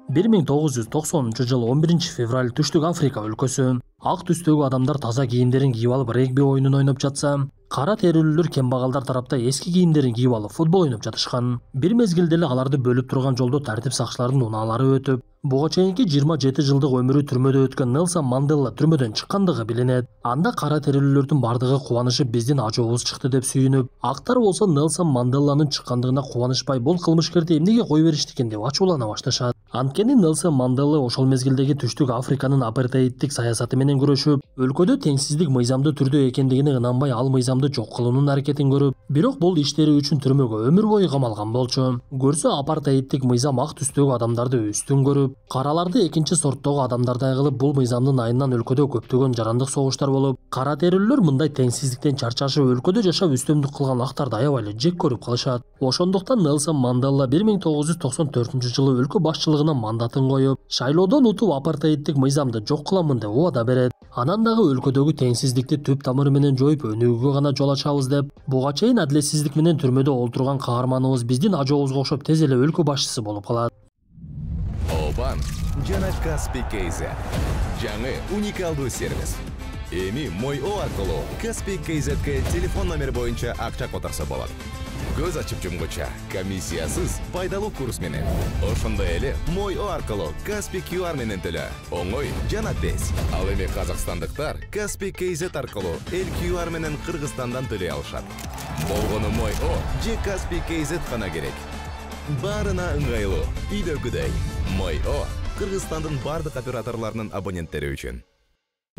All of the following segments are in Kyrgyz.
1990-жылы 11 февраль Түштүк Африка өлкөсү. Ак түстөгү адамдар таза кийимдерин кийип алып регби оюнун ойноп жатса, кара терилүүлөр кембагалдар тарапта эски кийимдерин кийип алып футбол ойноп жатышкан. Бир мезгилде эле аларды бөлүп турган жолдо тартип сакчылардын унаалары өтүп, буга чейинки 27 жылдык өмүрү түрмөдө өткөн Нелсон Манделла түрмөдөн чыккандыгы билинет. Анда кара терилүүлөрдүн бардыгы кубанышып биздин ажообуз чыкты деп сүйүнүп, актар болсо Нелсон Манделланын чыккандыгына кубанышпай бул кылмышкерди эмнеге кой беришти экен деп ачуулана башташат. Анткени Нелсон Манделла ошол мезгилдеги Түштүк Африканын апартеидтик саясаты менен күрөшүп, өлкөдө теңсиздик мыйзамдуу түрдө экендигине ынанбай ал мыйзамды жок кылуунун аракетин көрүп, бирок бул иштери үчүн түрмөгө өмүр бою камалган болчу. Көрсө апартеидтик мыйзам ак түстөгү адамдарды үстүн көрүп, караларды экинчи сорттогу адамдардай кылып, бул мыйзамдын айынан өлкөдө көптөгөн жарандык согуштар болуп, кара терилүүлөр мындай теңсиздиктен чарчашып өлкөдө жашап үстөмдүк кылган актарды аябай эле жек көрүп калышат. Ошондуктан Нелсон Манделла 1994-жылы өлкө башчылыгына мандатын коюп, шайлоодон утуп апартеидтик мыйзамды жок кыламын деп убада берет. Анан дагы өлкөдөгү теңсиздикти түп тамыры менен жоюп, өнүгүүгө гана жол ачабыз деп, буга чейин адилетсиздик менен түрмөдө олтурган каарманыбыз биздин ажообузга окшоп тез эле өлкө башчысы болуп калат. Обан жана Каспий KZ жаңы уникалдуу сервис. Эми Мой.о аркылуу Каспий KZ'ге телефон номер боюнча акча которсо болот. Көз ачып жумгуча комиссиясыз пайдалуу курс менен. Ошондой эле Мой.о аркылуу Каспий QR менен төлө. Оңой жана тез. Ал эми казакстандыктар Каспий KZ аркылуу эл QR менен Кыргызстандан төлөй алышат. Болгону Мой.о же Каспий KZ гана керек. Барына ыңгайлуу, үйдөгүдөй. Мой.о Кыргызстандын бардык операторлорунун абоненттери үчүн.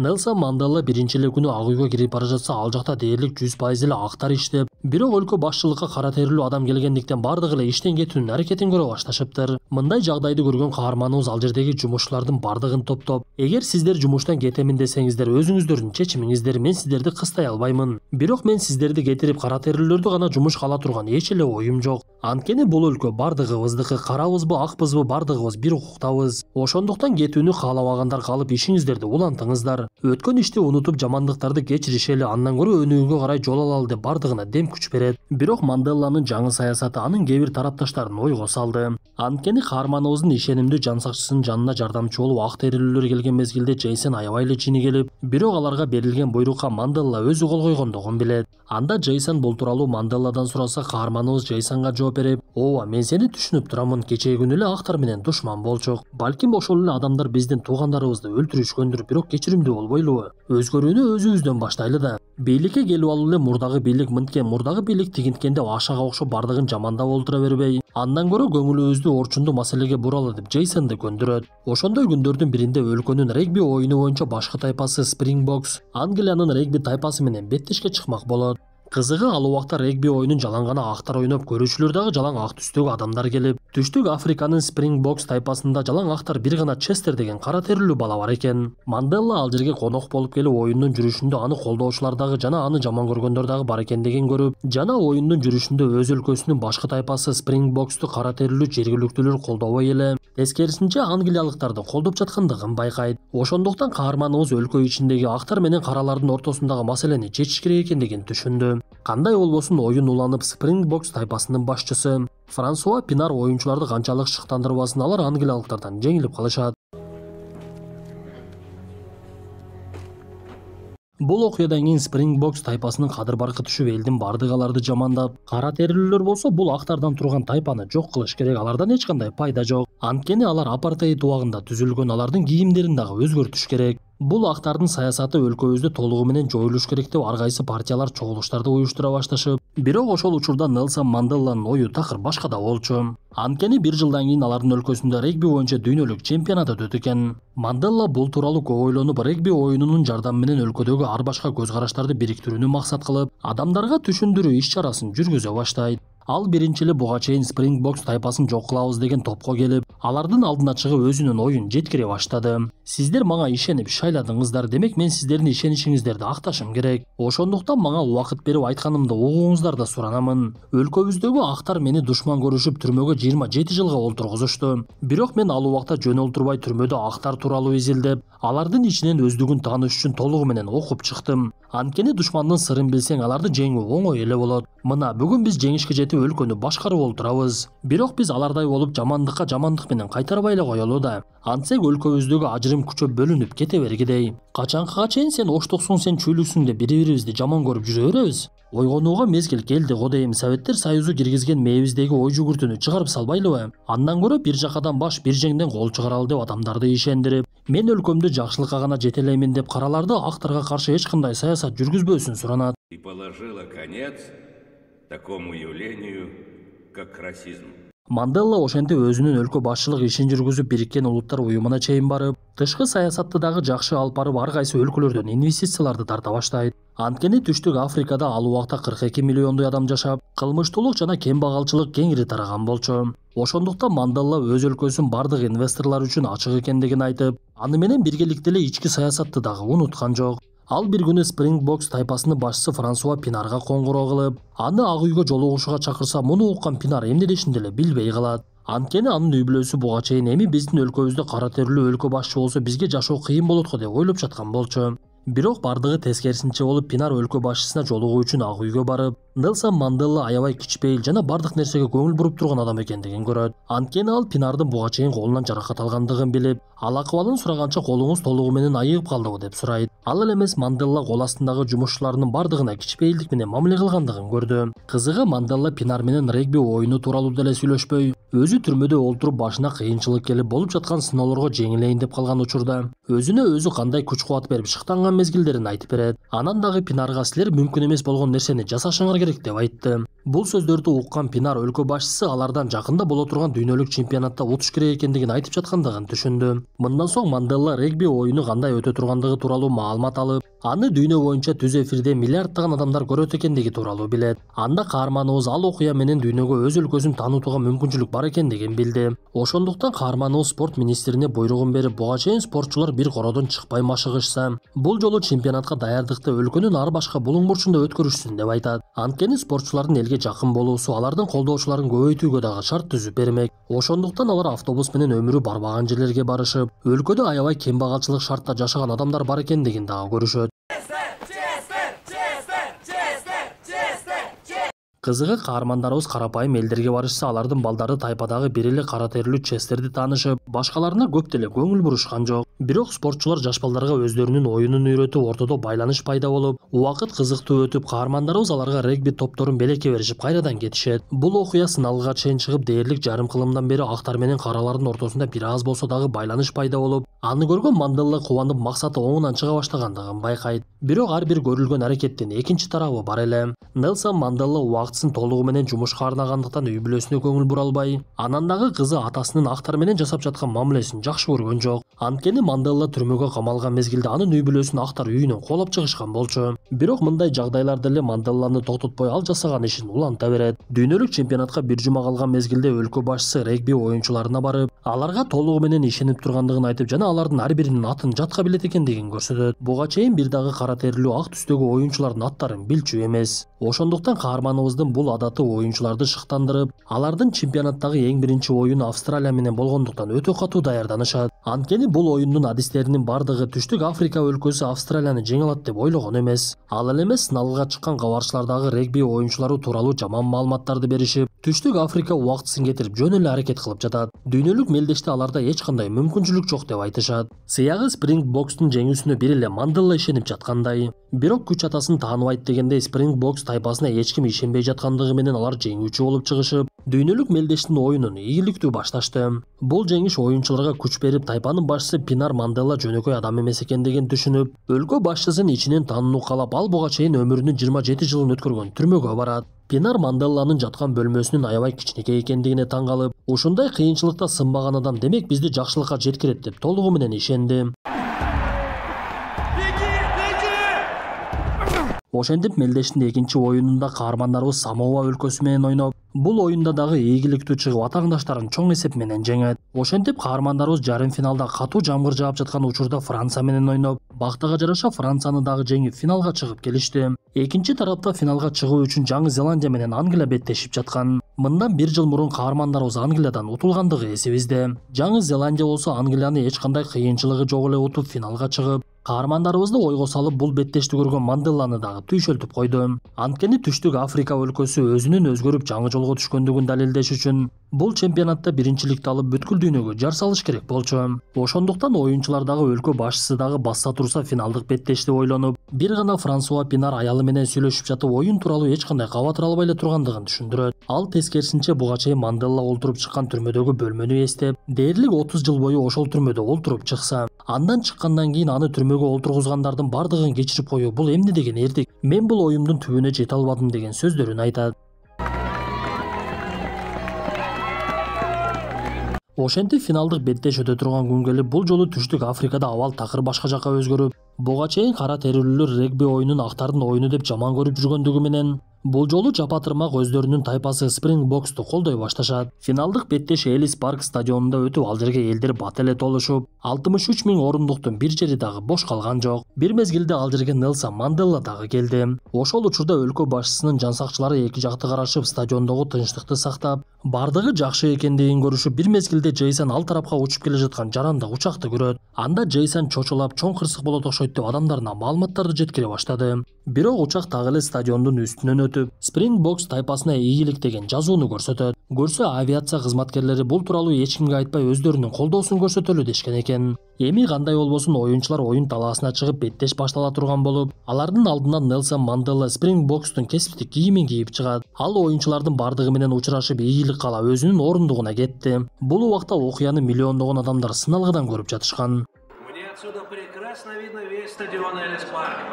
Нелсон Манделла биринчи эле күнү ак үйгө кирип бара жатса, ал жакта дээрлик 100% эле актар иштеп, бирок өлкө башчылыкка кара терилүү адам келгендиктен бардыгы эле иштен кетүүнүн аракетин көрө башташыптыр. Мындай жагдайды көргөн каарманыбыз ал жердеги жумушчулардын бардыгын топтоп, эгер сиздер жумуштан кетемин десеңиздер, өзүңүздөрдүн чечимиңиздер, мен сиздерди кыстай албаймын. Бирок мен сиздерди кетирип кара терилүүлөрдү гана жумушка ала турган эч эле оюм жок. Анткени бул өлкө бардыгыбыздыкы, карабызбы, акпызбы, бардыгыбыз бир укуктабыз. Ошондуктан кетүүнү каалабагандар калып ишиңиздерди улантыңыздар. Өткөн ишти унутуп, жамандыктарды кечиришели, андан көрө өнүгүүгө карай жол алалы деп бардыгына дем күч берет. Бирок Манделланын жаңы саясаты анын кээ бир тарапташтарын ойго салды. Анткени каарманыбыздын ишенимдүү жан сакчысынын жанына жардамчы болуп ак терилүүлөр келген мезгилде Джейсон аябай эле жини келип, бирок аларга берилген буйрукка Манделла өзү кол койгондугун билет. Анда Джейсон бул тууралуу Манделладан сураса, каарманыбыз Джейсонго жооп берип: "Ооба, мен сени түшүнүп турамын. Кечээ күнү эле актар менен душман болчук. Балким ошол эле адамдар биздин туугандарыбызды өлтүрүшкөндүр, бирок кечиримдүү болбойлубу? Өзгөрүүнү өзүбүздөн баштайлы да. Бийликке келип алуу эле мурдагы бийлик мынткен, мурдагы бийлик тигинткен деп ашага окшоп бардыгын жамандап олтура бербей, андан көрө көңүлүбүздү орчундуу маселеге буралы" деп Джейсонду көндүрөт. Ошондой күндөрдүн биринде өлкөнүн регби оюну боюнча башкы тайпасы Springboks Англиянын регби тайпасы менен беттешке чыкмак болот. Кызыгы, ал убакта регби оюнун жалаң гана актар ойноп, көрүүчүлөр дагы жалаң ак түстөгү адамдар келип, Түштүк Африканын Springboks тайпасында жалаң актар бир гана Честер деген кара терилүү бала бар экен. Манделла ал жерге конок болуп келип, оюндун жүрүшүндө аны колдоочулар дагы жана аны жаман көргөндөр дагы бар экендигин көрүп, жана оюндун жүрүшүндө өз өлкөсүнүн башкы тайпасы Springbokсту кара терилүү жергиликтүүлөр колдобой эле, тескерисинче англиялыктарды колдоп жаткандыгын байкайт. Ошондуктан каарманыбыз өлкө ичиндеги актар менен каралардын ортосундагы маселени чечиш керек экендигин түшүндү. Кандай болбосун, оюн уланып, Springboks тайпасынын башчысы Франсуа Пинар оюнчуларды канчалык шыктандырбасын, алар англиялыктардан жеңилип калышат. Бул окуядан кийин Springboks тайпасынын кадыр баркы түшүп, элдин бардыгы аларды жамандап, кара терилүүлөр болсо бул актардан турган тайпаны жок кылыш керек, алардан эч кандай пайда жок. Анткени алар апартеид убагында түзүлгөн, алардын кийимдерин дагы өзгөртүш керек. Бул актардын саясаты өлкөбүздө толугу менен жоюлуш керек деп ар кайсы партиялар чогулуштарды уюштура башташып, бирок ошол учурда Нелсон Манделланын ою такыр башкада болчу. Анткени бир жылдан кийин алардын өлкөсүндө регби боюнча дүйнөлүк чемпионат өтөт экен. Манделла бул тууралуу көп ойлонуп, регби оюнунун жардамы менен өлкөдөгү ар башка көз караштарды бириктирүүнү максат кылып, адамдарга түшүндүрүү иш-чарасын жүргүзө баштайт. Ал биринчи эле буга чейин Springboks тайпасын жок кылабыз деген топко келип, алардын алдына чыгып өзүнүн оюн жеткире баштады. Сиздер мага ишенип шайладыңыздар, демек мен сиздердин ишеничиңиздерди акташым керек. Ошондуктан мага убакыт берип айтканымды угуңуздар да суранамын. Өлкөбүздөгү актар мени душман көрүшүп түрмөгө 27 жылга олтургузушту. Бирок мен ал убакта жөн турбай түрмөдө актар тууралуу изилдеп, алардын ичинен өздүгүн тааныш үчүн толугу менен окуп чыктым. Анткени душмандын сырын билсең, аларды жеңүү оңой эле болот. Мына бүгүн биз жеңишке жетип өлкөнү башкарып олтурабыз. Бирок биз алардай болуп жамандыкка жамандык менен кайтарбай эле коелу да. Антсек өлкөбүздөгү ажырым күчөп бөлүнүп кете бергидей. Качанкыга чейин сен оштуксуң, сен чүйлүксүң деп бири-бирибизди жаман көрүп жүрө беребиз? Ойгонууга мезгил келди го дейм. Советтер Союзу киргизген мээбиздеги ой жүгүртүүнү чыгарып салбайлыбы? Андан көрө бир жакадан баш, бир жеңден кол чыгаралы деп адамдарды ишендирип, мен өлкөмдү жакшылыкка гана жете элеймин деп караларды актарга каршы эч кандай саясат жүргүзбөсүн суранат. И положила конец такому явлению, как расизм. Манделла ошентип өзүнүн өлкө башчылык ишин жүргүзүп, Бириккен Улуттар уюмуна чейин барып, тышкы саясатты дагы жакшы алып барып, ар кайсы өлкөлөрдөн инвестицияларды тарта баштайт. Анткени Түштүк Африкада ал убакта 42 миллиондой адам жашап, кылмыштуулук жана кембагалчылык кеңири тараган болчу. Ошондуктан Манделла өз өлкөсүн бардык инвесторлор үчүн ачык экендигин айтып, аны менен биргеликте эле ички саясатты дагы унуткан жок. Ал бир күнү Спрингбокс тайпасынын башчысы Франсуа Пинарга коңгуроо кылып, аны ак үйгө жолугушууга чакырса, муну уккан Пинар эмнелешин деле билбей калат. Анткени анын үй бүлөсү буга чейин эми биздин өлкөбүздө кара терилүү өлкө башчы болсо бизге жашоо кыйын болот го деп ойлоп жаткан болчу. Бирок бардыгы тескерисинче болуп, Пинар өлкө башчысына жолугуу үчүн ак үйгө барып, Нелсон Манделла аябай кичпейил жана бардык нерсеге көңүл буруп турган адам экендигин көрөт. Анткени ал Пинардын буга чейин колунан жаракат алгандыгын билип, ал акыбалын сураганча колуңуз толугу менен айыгып калдыбы деп сурайт. Ал эле эмес, Манделла кол астындагы жумушчуларынын бардыгына кичпейилдик менен мамиле кылгандыгын көрдү. Кызыгы, Манделла Пинар менен регби оюну тууралуу деле сүйлөшпөй, өзү түрмөдө олтуруп башына кыйынчылык келип болуп жаткан сыноолорго жеңилейин деп калган учурда өзүнө өзү кандай күч кубат берип шыктанган мезгилдерин айтып берет. Анан дагы Пинарга силер мүмкүн эмес болгон нерсени жасашыңар керек деп айтты. Бул сөздөрдү уккан Пинар өлкө башчысы алардан жакында боло турган дүйнөлүк чемпионатта утуш керек экендигин айтып жаткандыгын түшүндү. Мындан соң Манделла регби оюну кандай өтө тургандыгы тууралуу маалымат алып, аны дүйнө боюнча түз эфирде миллиарддаган адамдар көрөт экендиги тууралуу билет. Анда каарманыбыз ал окуя менен дүйнөгө өз өлкөсүн таанытууга мүмкүнчүлүк бар экендигин билди. Ошондуктан каарманыбыз спорт министрине буйругун берип, буга чейин спортчулар бир кородон чыкпай машыгышса, бул жолу чемпионатка даярдыкты өлкөнүн ар башка булуң бурчунда өткөрүшсүн деп айтат. Анткени спортчулардын элге жакын болуусу алардын колдоочуларын көбөйтүүгө дагы шарт түзүп бермек. Ошондуктан алар автобус менен өмүрү барбаган жерлерге барышып, өлкөдө аябай кембагалчылык шартта жашаган адамдар бар экендигин дагы көрүшөт. Кызыгы, каармандарыбыз карапайым элдерге барышса, алардын балдары тайпадагы бир эле кара терилүү Честерди таанышып, башкаларына көп деле көңүл бурушкан жок. Бирок спортчулар жаш балдарга өздөрүнүн оюнун үйрөтүп, ортодо байланыш пайда болуп, убакыт кызыктуу өтүп, каармандарыбыз аларга регби топторун белекке беришип кайрадан кетишет. Бул окуя сыналгыга чейин чыгып, дээрлик жарым кылымдан бери актар менен каралардын ортосунда бир аз болсо дагы байланыш пайда болуп, аны көргөн Манделла кубанып, максаты оңунан чыга баштагандыгын байкайт. Бирок ар бир көрүлгөн аракеттин экинчи тарабы бар эле. Нелсон Манделла убактысын толугу менен жумушка арнагандыктан үй бүлөсүнө көңүл бура албай, анан дагы кызы атасынын актар менен жасап жаткан мамилесин жакшы көргөн жок. Анткени Манделла түрмөгө камалган мезгилде анын үй бүлөсүн актар үйүнөн коолоп чыгышкан болчу. Бирок мындай жагдайларда эле Манделланы токтотпой, ал жасаган ишин уланта берет. Дүйнөлүк чемпионатка бир жума калган мезгилде өлкө башчысы регби оюнчуларына барып, аларга толугу менен ишенип тургандыгын айтып, жана алардын ар биринин атын жатка билет экендигин көрсөтөт. Буга чейин бир дагы кара терилүү ак түстөгү оюнчулардын аттарын билчү эмес. Ошондуктан каарманыбыздын бул адаты оюнчуларды шыктандырып, алардын чемпионаттагы эң биринчи оюну Австралия менен болгондуктан өтө катуу даярданышат. Анткени бул оюндун адистеринин бардыгы Түштүк Африка өлкөсү Австралияны жеңе алат деп ойлогон эмес. Ал эле эмес, сыналгыга чыккан кабарчылар дагы регби оюнчулары тууралуу жаман маалыматтарды беришип, Түштүк Африка убактысын кетирип жөн эле аракет кылып жатат. Дүйнөлүк мелдеште аларда эч кандай мүмкүнчүлүк жок деп айтышат. Сыягы Спрингбокстун жеңүүсүнө бир эле Манделла ишенип жаткандай. Бирок күч атасын тааныбайт дегендей, Спрингбокс тайпасына эч ким ишенбей жаткандыгы менен алар жеңүүчү болуп чыгышып, дүйнөлүк мелдештин оюнун ийгиликтүү башташты. Бул жеңиш оюнчуларга күч берип, тайпанын башчысы Пинар Манделла жөнөкөй адам эмес экендигин түшүнүп, өлкө башчысын ичинен таануу каалап, ал буга чейин өмүрүнүн 27 жылын өткөргөн түрмөгө барат. Пинар Манделланын жаткан бөлмөсүнүн аябай кичинекей экендигине таң калып, ушундай кыйынчылыкта сынбаган адам демек бизди жакшылыкка жеткирет деп толугу менен ишенди. Ошентип мелдештин экинчи оюнунда каармандарыбыз Самоа өлкөсү менен ойноп, бул оюнда дагы ийгиликтүү чыгып, атааңдаштарын чоң эсеп менен жеңет. Ошентип каармандарыбыз жарым финалда катуу жамгыр жаап жаткан учурда Франция менен ойноп, бактыга жараша Францияны дагы жеңип финалга чыгып келишти. Экинчи тарапта финалга чыгуу үчүн Жаңы Зеландия менен Англия беттешип жаткан. Мындан 1 жыл мурун каармандарыбыз Англиядан утулгандыгы эсибизде. Жаңы Зеландия болсо Англияны эч кандай кыйынчылыгы жок эле утуп финалга чыгып, каармандарыбызды ойго салып бул беттешти көргөн Манделланы дагы түйшөлтүп койду. Анткени Түштүк Африка өлкөсү өзүнүн өзгөрүп жаңы жолго түшкөндүгүн далилдеш үчүн бул чемпионатта биринчиликти алып бүткүл дүйнөгө жар салыш керек болчу. Ошондуктан оюнчулар дагы өлкө башчысы дагы басса турса финалдык беттешти ойлонуп, бир гана Франсуа Пинар аялы менен сүйлөшүп жатып оюн тууралуу эч кандай кабатыр албай эле тургандыгын түшүндүрөт. Ал тескерисинче буга чейин Манделла олтуруп чыккан түрмөдөгү бөлмөнү эстеп, дээрлик 30 жыл бою ошол түрмөдө олтуруп чыкса, андан чыккандан кийин аны түрмөгө олтургузгандардын бардыгын кечирип коюу бул эмне деген эрдик? Мен бул оюмдун түбүнө жете албадым деген сөздөрүн айтат. Ошентип финалдык беттеш өтө турган күн келип, бул жолу Түштүк Африкада абал такыр башка жакка өзгөрүп, буга чейин кара терилүүлөр регби оюнун актардын оюну деп жаман көрүп жүргөндүгү менен бул жолу жапатырмак өздөрүнүн тайпасы Спрингбоксту колдой башташат. Финалдык беттеш Элис Парк стадионунда өтүп, ал жерге элдер бат эле толушуп, 63 000 орундуктун бир жери дагы бош калган жок. Бир мезгилде ал жерге Нелсон Манделла дагы келди. Ошол учурда өлкө башчысынын жан сакчылары эки жакты карашып, стадиондогу тынчтыкты сактап, бардыгы жакшы экендигин көрүшүп, бир мезгилде Джейсон ал тарапка учуп келе жаткан жарандык учакты көрөт. Анда Джейсон чочулап, чоң кырсык болот окшойт деп адамдарына маалыматтарды жеткире баштады. Бирок учак дагы эле стадиондун үстүнөн өтүп, Спрингбокс тайпасына ийгилик деген жазууну көрсөтөт. Көрсө авиация кызматкерлери бул тууралуу эч кимге айтпай өздөрүнүн колдоосун көрсөтөлү дешкен экен. Эми кандай болбосун, оюнчулар оюн талаасына чыгып беттеш баштала турган болуп, алардын алдынан Нелсон Манделла Спрингбокстун кесиптик кийимин кийип чыгат. Ал оюнчулардын бардыгы менен учурашып, ийгилик каалап өзүнүн орундугуна кетти. Бул убакта окуяны миллиондогон адамдар сыналгыдан көрүп жатышкан. Мне отсюда прекрасно видно весь стадион Элис Парк.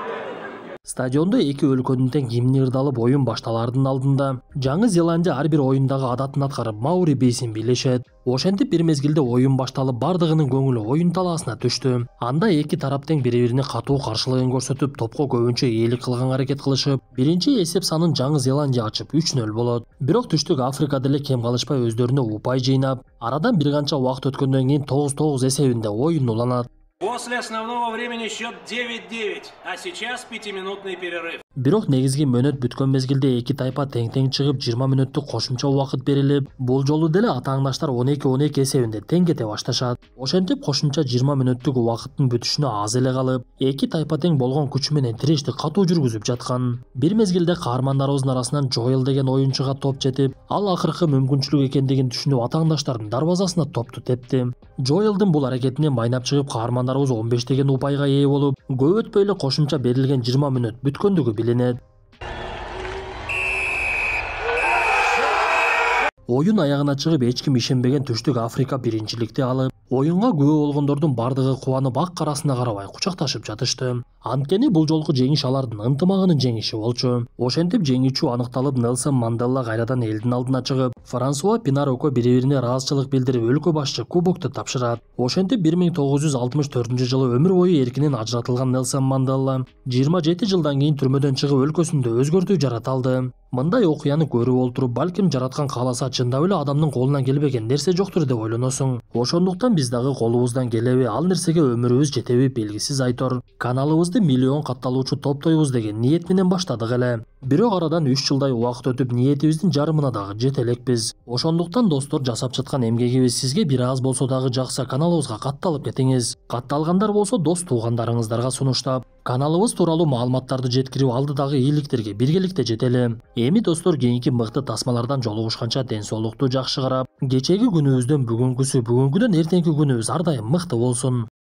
Стадиондо эки өлкөнүн тең гимни ырдалып оюн башталаардын алдында Жаңы Зеландия ар бир оюндагы адатын аткарып Маури бейсин бийлешет. Ошентип бир мезгилде оюн башталып, бардыгынын көңүлү оюн талаасына түштү. Анда эки тарап тең бири-бирине катуу каршылыгын көрсөтүп, топко көбүнчө ээлик кылганга аракет кылышып, биринчи эсеп санын Жаңы Зеландия ачып 3-0 болот. Бирок Түштүк Африка деле кем калышпай өздөрүнө упай жыйнап, арадан бир канча убакыт өткөндөн кийин 9-9 эсебинде оюн уланат. После основного времени счет 9-9, а сейчас 5-минутный перерыв. Бирок негизги мөөнөт бүткөн мезгилде эки тайпа тең-тең чыгып 20 мүнөттүк кошумча убакыт берилип, бул жолу деле атааңдаштар 12-12 эсебинде тең кете башташат. Ошентип кошумча 20 мүнөттүк убакыттын бүтүшүнө аз эле калып, эки тайпа тең болгон күчү менен тирешти катуу жүргүзүп жаткан. Бир мезгилде каармандарыбыздын арасынан Джоэл деген оюнчуга топ жетип, ал акыркы мүмкүнчүлүк экендигин түшүнүп атааңдаштардын дарбазасына топту тепти. Джоэлдин бул аракетинен майнап чыгып, каармандарыбыз 15 деген упайга ээ болуп, көп өтпөй эле кошумча берилген 20 мүнөт бүткөндүгү билинет. Оюн аягына чыгып, эч ким ишенбеген Түштүк Африка биринчиликти алып, оюнга күбө болгондордун бардыгы кубанып ак карасына карабай кучакташып жатышты. Анткени бул жолку жеңиш алардын ынтымагынын жеңиши болчу. Ошентип жеңүүчү аныкталып, Нелсон Манделла кайрадан элдин алдына чыгып, Франсуа Пинар экөө бири-бирине ыраазычылык билдирип, өлкө башчы кубокту тапшырат. Ошентип 1964-жылы өмүр бою эркинен ажыратылган Нелсон Манделла 27 жылдан кийин түрмөдөн чыгып, өлкөсүндө өзгөртүү жарата алды. Мындай окуяны көрүп олтуруп, балким жараткан кааласа чындап эле адамдын колунан келбеген нерсе жоктур деп ойлоносуң. Ошондуктан биз дагы колубуздан келеби, ал нерсеге өмүрүбүз жетеби белгисиз айтор. Каналыбызды миллион катталуучу топтойбуз деген ниет менен баштадык эле. Бирок арадан 3 жылдай убакыт өтүп, ниетибиздин жарымына дагы жете элекпиз. Ошондуктан достор, жасап жаткан эмгегибиз сизге бир аз болсо дагы жакса, каналыбызга катталып кетиңиз. Катталгандар болсо дос туугандарыңыздарга сунуштап, каналыбыз тууралуу маалыматтарды жеткирип, алдыдагы ийгиликтерге биргеликте жетели. Эми достор, кийинки мыкты тасмалардан жолугушканча ден соолукту жакшы карап, кечеги күнүбүздөн бүгүнкүсү, бүгүнкүдөн эртеңки күнүбүз ар дайым мыкты болсун.